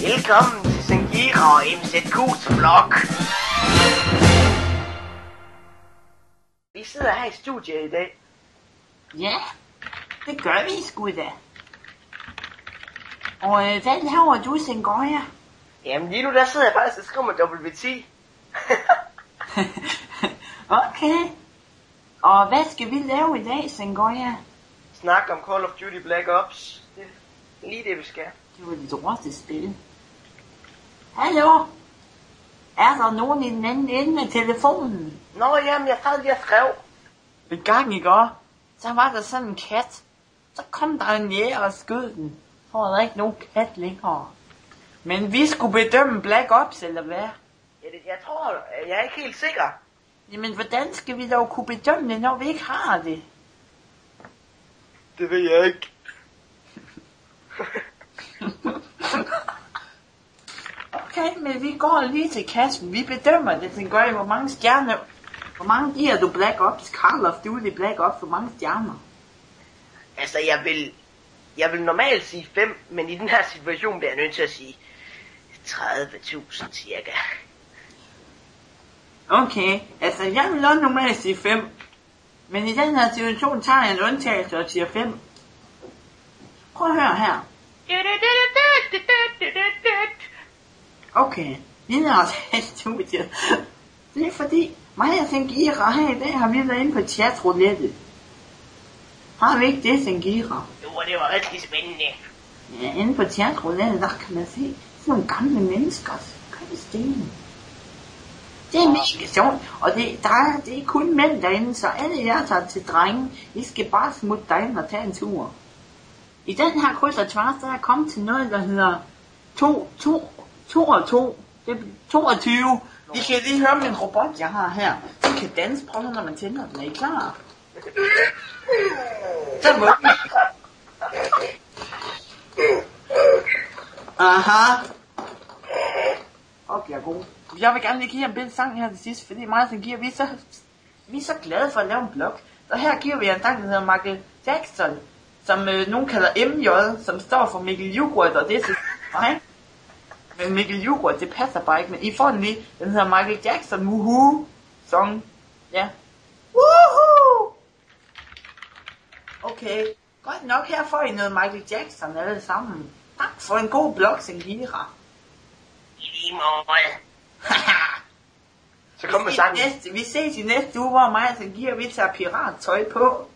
Velkommen til Zengira og MZK's vlog. Vi sidder her i studiet i dag. Ja, det gør vi sgu da. Og hvad laver du, Sengoya? Jamen lige nu der sidder jeg faktisk og skriver med WT. Okay. Og hvad skal vi lave i dag, Sengoya? Snak om Call of Duty Black Ops. Det er lige det vi skal. Det var dit råste spil. Hallo? Er der nogen i den anden ende af telefonen? Nå jamen jeg sad lige og skrev. En gang i går, så var der sådan en kat. Så kom der en jæger og skød den. Så var der ikke nogen kat længere. Men vi skulle bedømme Black Ops, eller hvad? Ja, jeg tror, jeg er ikke helt sikker. Jamen, hvordan skal vi dog kunne bedømme det, når vi ikke har det? Det ved jeg ikke. Okay, men vi går lige til kassen. Vi bedømmer det, så gør I, hvor mange stjerner... Hvor mange giver du Black Ops? Call of Duty Black Ops, hvor mange stjerner? Altså, jeg vil normalt sige 5, men i den her situation bliver jeg nødt til at sige 30.000 cirka. Okay, altså jeg vil også normalt sige 5. Men i den her situation tager jeg en undtagelse og siger 5. Prøv at høre her. Okay, videre til studiet. Det er fordi, mig og Zengira her i dag har vi været inde på chatroulette. Har vi ikke det, Zengira? Jo, det var rigtig spændende. Ja, inde på chatroulette, der kan man se sådan nogle gamle mennesker. Købe sten. Det er mega sjovt, og det er kun mænd derinde, så alle jer tager til drenge. I skal bare smutte derinde og tage en tur. I den her kryds og tværs, der er kommet til noget, der hedder 2. Det er 22. I kan lige høre min robot, jeg har her. Den kan danse, prøv når man tænder den. Er I klar? Så må den. Aha. Okay, jeg er god. Jeg vil gerne lige give jer en bedre sang her til sidst, fordi mig og Zengira, vi er så glade for at lave en blog. Så her giver vi en sang, der hedder Michael Jackson, som nogen kalder MJ, som står for Mikkel Yoghurt, og det er til mig. Men Mikkel Yoghurt, det passer bare ikke, men I får den lige. Den hedder Michael Jackson, Woohoo Song. Ja. Woohoo! Okay, godt nok, her får I noget Michael Jackson alle sammen. Tak for en god blog, Zengira. I lige måde. Så kom med sangen. Vi ses i næste uge, hvor mig og Zengira, vi tager pirattøj på.